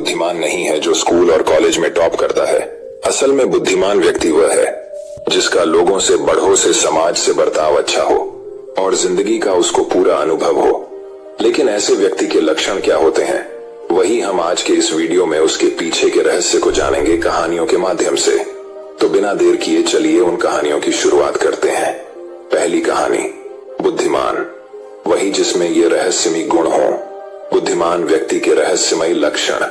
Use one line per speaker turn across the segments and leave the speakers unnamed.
बुद्धिमान नहीं है जो स्कूल और कॉलेज में टॉप करता है। असल में बुद्धिमान व्यक्ति वह है जिसका लोगों से, बड़ों से, समाज से बर्ताव अच्छा हो और जिंदगी का उसको पूरा अनुभव हो। लेकिन ऐसे व्यक्ति के लक्षण क्या होते हैं, वही हम आज के इस वीडियो में उसके पीछे के रहस्य को जानेंगे कहानियों के माध्यम से। तो बिना देर किए चलिए उन कहानियों की शुरुआत करते हैं। पहली कहानी, बुद्धिमान, वही जिसमें ये रहस्यमयी गुण हो। बुद्धिमान व्यक्ति के रहस्यमयी लक्षण।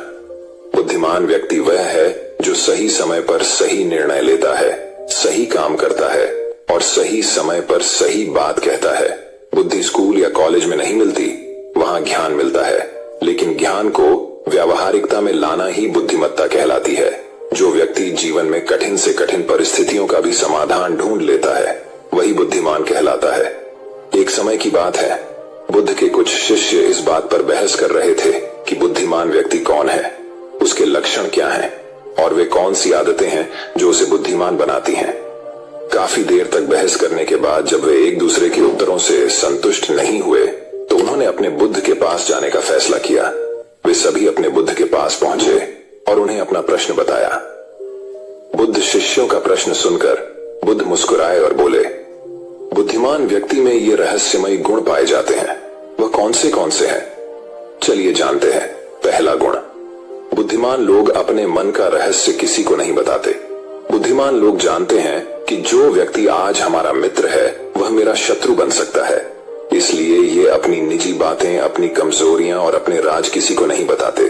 बुद्धिमान व्यक्ति वह है जो सही समय पर सही निर्णय लेता है, सही काम करता है और सही समय पर सही बात कहता है। बुद्धि स्कूल या कॉलेज में नहीं मिलती, वहां ज्ञान मिलता है, लेकिन ज्ञान को व्यावहारिकता में लाना ही बुद्धिमत्ता कहलाती है। जो व्यक्ति जीवन में कठिन से कठिन परिस्थितियों का भी समाधान ढूंढ लेता है, वही बुद्धिमान कहलाता है। एक समय की बात है, बुद्ध के कुछ शिष्य इस बात पर बहस कर रहे थे कि बुद्धिमान व्यक्ति कौन है, उसके लक्षण क्या हैं और वे कौन सी आदतें हैं जो उसे बुद्धिमान बनाती हैं। काफी देर तक बहस करने के बाद जब वे एक दूसरे के उत्तरों से संतुष्ट नहीं हुए तो उन्होंने अपने बुद्ध के पास जाने का फैसला किया। वे सभी अपने बुद्ध के पास पहुंचे और उन्हें अपना प्रश्न बताया। बुद्ध शिष्यों का प्रश्न सुनकर बुद्ध मुस्कुराए और बोले, बुद्धिमान व्यक्ति में ये रहस्यमयी गुण पाए जाते हैं, वह कौन से हैं? चलिए जानते हैं। पहला गुण, बुद्धिमान लोग अपने मन का रहस्य किसी को नहीं बताते। बुद्धिमान लोग जानते हैं कि जो व्यक्ति आज हमारा मित्र है वह मेरा शत्रु बन सकता है, इसलिए ये अपनी निजी बातें, अपनी कमजोरियां और अपने राज किसी को नहीं बताते।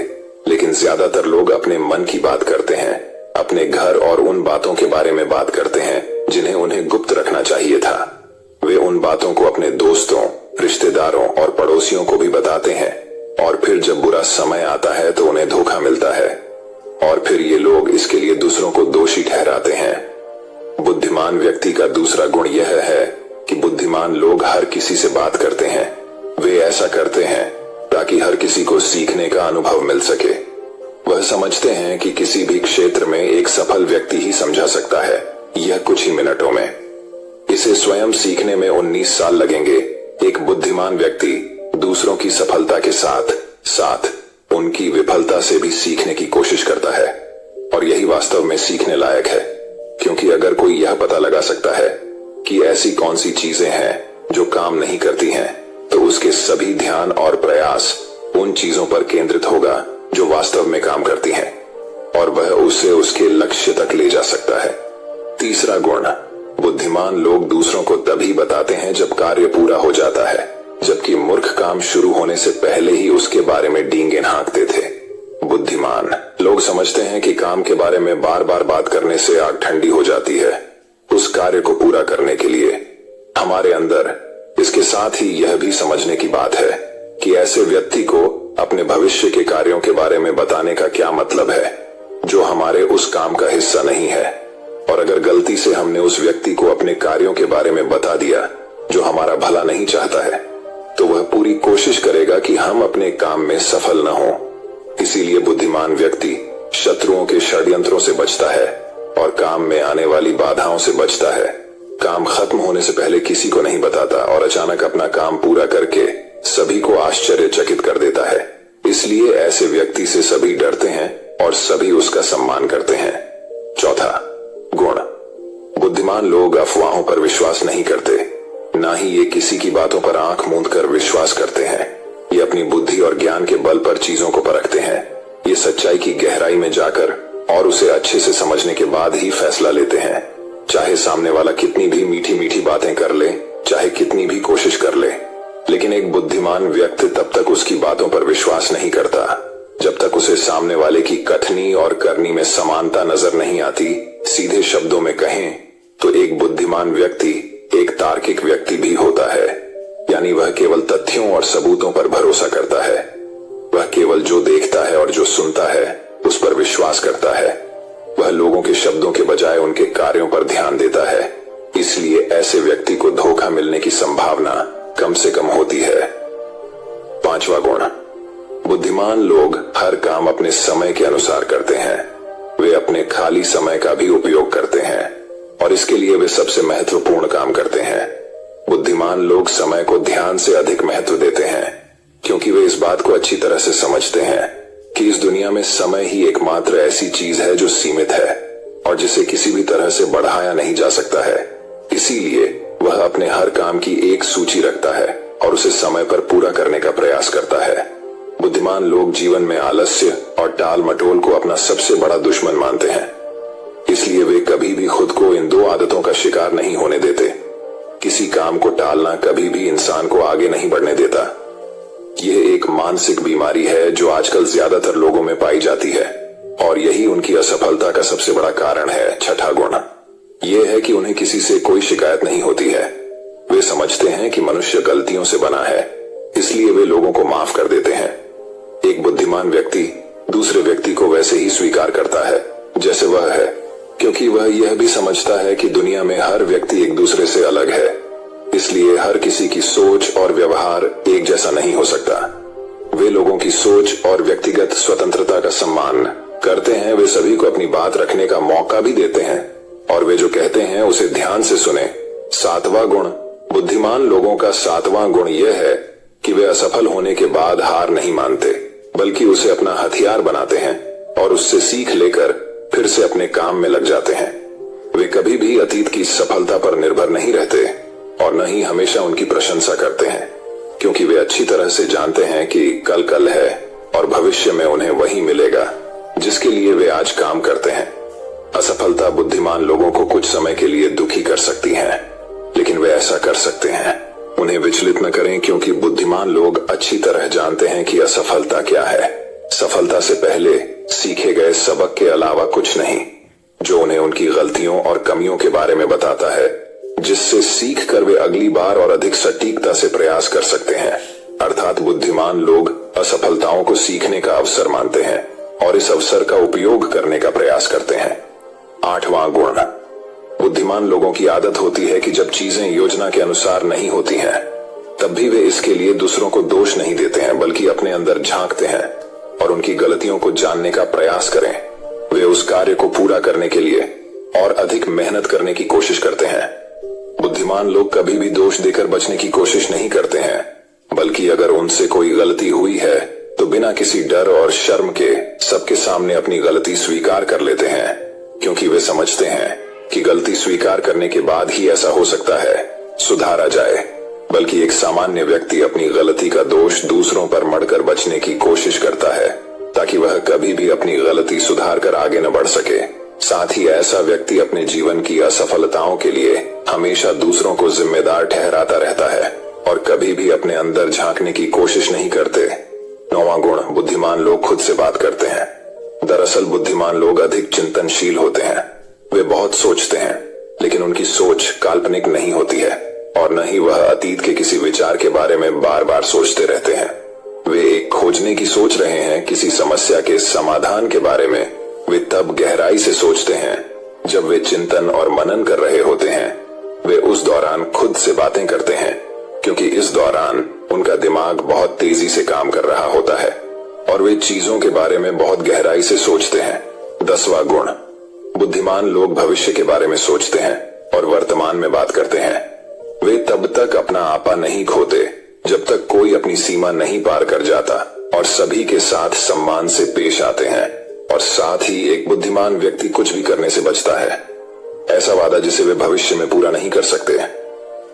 लेकिन ज्यादातर लोग अपने मन की बात करते हैं, अपने घर और उन बातों के बारे में बात करते हैं जिन्हें उन्हें गुप्त रखना चाहिए था। वे उन बातों को अपने दोस्तों, रिश्तेदारों और पड़ोसियों को भी बताते हैं और फिर जब बुरा समय आता है तो उन्हें धोखा मिलता है और फिर ये लोग इसके लिए दूसरों को दोषी ठहराते हैं। बुद्धिमान व्यक्ति का दूसरा गुण यह है कि बुद्धिमान लोग हर किसी से बात करते हैं। वे ऐसा करते हैं ताकि हर किसी को सीखने का अनुभव मिल सके। वह समझते हैं कि किसी भी क्षेत्र में एक सफल व्यक्ति ही समझा सकता है, यह कुछ ही मिनटों में। इसे स्वयं सीखने में 19 साल लगेंगे। एक बुद्धिमान व्यक्ति दूसरों की सफलता के साथ साथ उनकी विफलता से भी सीखने की कोशिश करता है और यही वास्तव में सीखने लायक है, क्योंकि अगर कोई यह पता लगा सकता है कि ऐसी कौन सी चीजें हैं जो काम नहीं करती हैं, तो उसके सभी ध्यान और प्रयास उन चीजों पर केंद्रित होगा जो वास्तव में काम करती हैं और वह उसे उसके लक्ष्य तक ले जा सकता है। तीसरा गुण, बुद्धिमान लोग दूसरों को तभी बताते हैं जब कार्य पूरा हो जाता है, जबकि मूर्ख काम शुरू होने से पहले ही उसके बारे में डींगे हाँकते थे। बुद्धिमान लोग समझते हैं कि काम के बारे में बार बार बात करने से आग ठंडी हो जाती है। उस कार्य को पूरा करने के लिए हमारे अंदर इसके साथ ही यह भी समझने की बात है कि ऐसे व्यक्ति को अपने भविष्य के कार्यों के बारे में बताने का क्या मतलब है जो हमारे उस काम का हिस्सा नहीं है। और अगर गलती से हमने उस व्यक्ति को अपने कार्यों के बारे में बता दिया जो हमारा भला नहीं चाहता है, तो वह पूरी कोशिश करेगा कि हम अपने काम में सफल न हो। इसीलिए बुद्धिमान व्यक्ति शत्रुओं के षड्यंत्रों से बचता है और काम में आने वाली बाधाओं से बचता है। काम खत्म होने से पहले किसी को नहीं बताता और अचानक अपना काम पूरा करके सभी को आश्चर्यचकित कर देता है। इसलिए ऐसे व्यक्ति से सभी डरते हैं और सभी उसका सम्मान करते हैं। चौथा गुण, बुद्धिमान लोग अफवाहों पर विश्वास नहीं करते, ना ही ये किसी की बातों पर आंख मूंद कर विश्वास करते हैं। ये अपनी बुद्धि और ज्ञान के बल पर चीजों को परखते हैं। ये सच्चाई की गहराई में जाकर और उसे अच्छे से समझने के बाद ही फैसला लेते हैं, चाहे सामने वाला कितनी भी मीठी मीठी बातें कर ले, चाहे कितनी भी कोशिश कर ले। लेकिन एक बुद्धिमान व्यक्ति तब तक उसकी बातों पर विश्वास नहीं करता जब तक उसे सामने वाले की कथनी और करनी में समानता नजर नहीं आती। सीधे शब्दों में कहें तो एक बुद्धिमान व्यक्ति एक तार्किक व्यक्ति भी होता है, यानी वह केवल तथ्यों और सबूतों पर भरोसा करता है। वह केवल जो देखता है और जो सुनता है उस पर विश्वास करता है। वह लोगों के शब्दों के बजाय उनके कार्यों पर ध्यान देता है। इसलिए ऐसे व्यक्ति को धोखा मिलने की संभावना कम से कम होती है। पांचवा गुण, बुद्धिमान लोग हर काम अपने समय के अनुसार करते हैं। वे अपने खाली समय का भी उपयोग करते हैं और इसके लिए वे सबसे महत्वपूर्ण काम करते हैं। बुद्धिमान लोग समय को ध्यान से अधिक महत्व देते हैं क्योंकि वे इस बात को अच्छी तरह से समझते हैं कि इस दुनिया में समय ही एकमात्र ऐसी चीज है जो सीमित है और जिसे किसी भी तरह से बढ़ाया नहीं जा सकता है। इसीलिए वह अपने हर काम की एक सूची रखता है और उसे समय पर पूरा करने का प्रयास करता है। बुद्धिमान लोग जीवन में आलस्य और टाल मटोल को अपना सबसे बड़ा दुश्मन मानते हैं। इसलिए वे कभी भी खुद को इन दो आदतों का शिकार नहीं होने देते। किसी काम को टालना कभी भी इंसान को आगे नहीं बढ़ने देता। यह एक मानसिक बीमारी है जो आजकल ज्यादातर लोगों में पाई जाती है और यही उनकी असफलता का सबसे बड़ा कारण है। छठा गुण यह है कि उन्हें किसी से कोई शिकायत नहीं होती है। वे समझते हैं कि मनुष्य गलतियों से बना है, इसलिए वे लोगों को माफ कर देते हैं। एक बुद्धिमान व्यक्ति दूसरे व्यक्ति को वैसे ही स्वीकार करता है जैसे वह है, क्योंकि वह यह भी समझता है कि दुनिया में हर व्यक्ति एक दूसरे से अलग है। इसलिए हर किसी की सोच और व्यवहार एक जैसा नहीं हो सकता। वे लोगों की सोच और व्यक्तिगत स्वतंत्रता का सम्मान करते हैं। वे सभी को अपनी बात रखने का मौका भी देते हैं और वे जो कहते हैं उसे ध्यान से सुने। सातवां गुण बुद्धिमान लोगों का सातवां गुण यह है कि वे असफल होने के बाद हार नहीं मानते, बल्कि उसे अपना हथियार बनाते हैं और उससे सीख लेकर फिर से अपने काम में लग जाते हैं। वे कभी भी अतीत की सफलता पर निर्भर नहीं रहते और न ही हमेशा उनकी प्रशंसा करते हैं, क्योंकि वे अच्छी तरह से जानते हैं कि कल है और भविष्य में उन्हें वही मिलेगा जिसके लिए वे आज काम करते हैं। असफलता बुद्धिमान लोगों को कुछ समय के लिए दुखी कर सकती है, लेकिन वे ऐसा कर सकते हैं। उन्हें विचलित न करें, क्योंकि बुद्धिमान लोग अच्छी तरह जानते हैं कि असफलता क्या है। सफलता से पहले सीखे गए सबक के अलावा कुछ नहीं, जो उन्हें उनकी गलतियों और कमियों के बारे में बताता है, जिससे सीख कर वे अगली बार और अधिक सटीकता से प्रयास कर सकते हैं। अर्थात बुद्धिमान लोग असफलताओं को सीखने का अवसर मानते हैं और इस अवसर का उपयोग करने का प्रयास करते हैं। आठवां गुण बुद्धिमान लोगों की आदत होती है कि जब चीजें योजना के अनुसार नहीं होती हैं, तब भी वे इसके लिए दूसरों को दोष नहीं देते हैं, बल्कि अपने अंदर झांकते हैं और उनकी गलतियों को जानने का प्रयास करें। वे उस कार्य को पूरा करने के लिए और अधिक मेहनत करने की कोशिश करते हैं। बुद्धिमान लोग कभी भी दोष देकर बचने की कोशिश नहीं करते हैं, बल्कि अगर उनसे कोई गलती हुई है तो बिना किसी डर और शर्म के सबके सामने अपनी गलती स्वीकार कर लेते हैं, क्योंकि वे समझते हैं कि गलती स्वीकार करने के बाद ही ऐसा हो सकता है सुधारा जाए। बल्कि एक सामान्य व्यक्ति अपनी गलती का दोष दूसरों पर मढ़कर बचने की कोशिश करता है, ताकि वह कभी भी अपनी गलती सुधार कर आगे न बढ़ सके। साथ ही ऐसा व्यक्ति अपने जीवन की असफलताओं के लिए हमेशा दूसरों को जिम्मेदार ठहराता रहता है और कभी भी अपने अंदर झांकने की कोशिश नहीं करते। नौवां गुण बुद्धिमान लोग खुद से बात करते हैं। दरअसल बुद्धिमान लोग अधिक चिंतनशील होते हैं। वे बहुत सोचते हैं, लेकिन उनकी सोच काल्पनिक नहीं होती है और न ही वह अतीत के किसी विचार के बारे में बार बार सोचते रहते हैं। वे एक खोजने की सोच रहे हैं, किसी समस्या के समाधान के बारे में वे तब गहराई से सोचते हैं जब वे चिंतन और मनन कर रहे होते हैं। वे उस दौरान खुद से बातें करते हैं, क्योंकि इस दौरान उनका दिमाग बहुत तेजी से काम कर रहा होता है और वे चीजों के बारे में बहुत गहराई से सोचते हैं। 10वां गुण बुद्धिमान लोग भविष्य के बारे में सोचते हैं और वर्तमान में बात करते हैं। वे तब तक अपना आपा नहीं खोते जब तक कोई अपनी सीमा नहीं पार कर जाता और सभी के साथ सम्मान से पेश आते हैं। और साथ ही एक बुद्धिमान व्यक्ति कुछ भी करने से बचता है, ऐसा वादा जिसे वे भविष्य में पूरा नहीं कर सकते।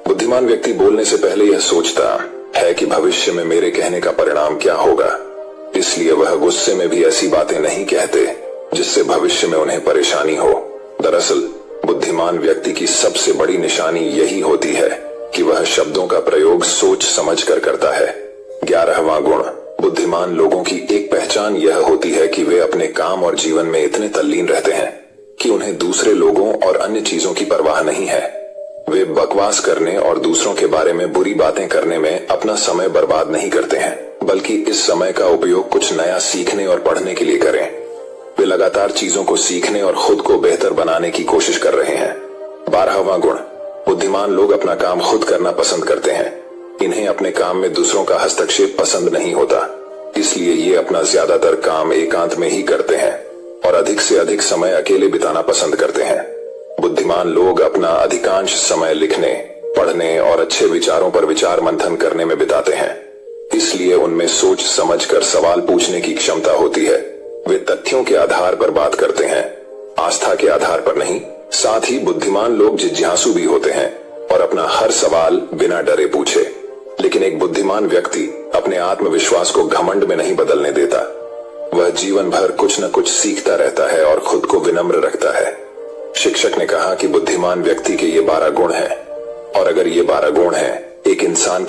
बुद्धिमान व्यक्ति बोलने से पहले यह सोचता है कि भविष्य में मेरे कहने का परिणाम क्या होगा, इसलिए वह गुस्से में भी ऐसी बातें नहीं कहते जिससे भविष्य में उन्हें परेशानी हो। दरअसल बुद्धिमान व्यक्ति की सबसे बड़ी निशानी यही होती है कि वह शब्दों का प्रयोग सोच समझ कर करता है। 11वां गुण बुद्धिमान लोगों की एक पहचान यह होती है कि वे अपने काम और जीवन में इतने तल्लीन रहते हैं कि उन्हें दूसरे लोगों और अन्य चीजों की परवाह नहीं है। वे बकवास करने और दूसरों के बारे में बुरी बातें करने में अपना समय बर्बाद नहीं करते हैं, बल्कि इस समय का उपयोग कुछ नया सीखने और पढ़ने के लिए करें। वे लगातार चीजों को सीखने और खुद को बेहतर बनाने की कोशिश कर रहे हैं। 12वां गुण बुद्धिमान लोग अपना काम खुद करना पसंद करते हैं। इन्हें अपने काम में दूसरों का हस्तक्षेप पसंद नहीं होता, इसलिए ये अपना ज्यादातर काम एकांत में ही करते हैं और अधिक से अधिक समय अकेले बिताना पसंद करते हैं। बुद्धिमान लोग अपना अधिकांश समय लिखने, पढ़ने और अच्छे विचारों पर विचार मंथन करने में बिताते हैं। इसलिए उनमें सोच समझकर सवाल पूछने की क्षमता होती है। वे तथ्यों के आधार पर बात करते हैं, आस्था के आधार पर नहीं। साथ ही बुद्धिमान लोग जिज्ञासु भी होते हैं और अपना हर सवाल बिना डरे पूछे। लेकिन एक बुद्धिमान व्यक्ति अपने आत्मविश्वास को घमंड में नहीं बदलने देता। वह जीवन भर कुछ न कुछ सीखता रहता है और खुद को विनम्र रखता है। शिक्षक ने कहा कि बुद्धिमान व्यक्ति के ये 12 गुण हैं, और अगर ये 12 गुण हैं एक इंसान के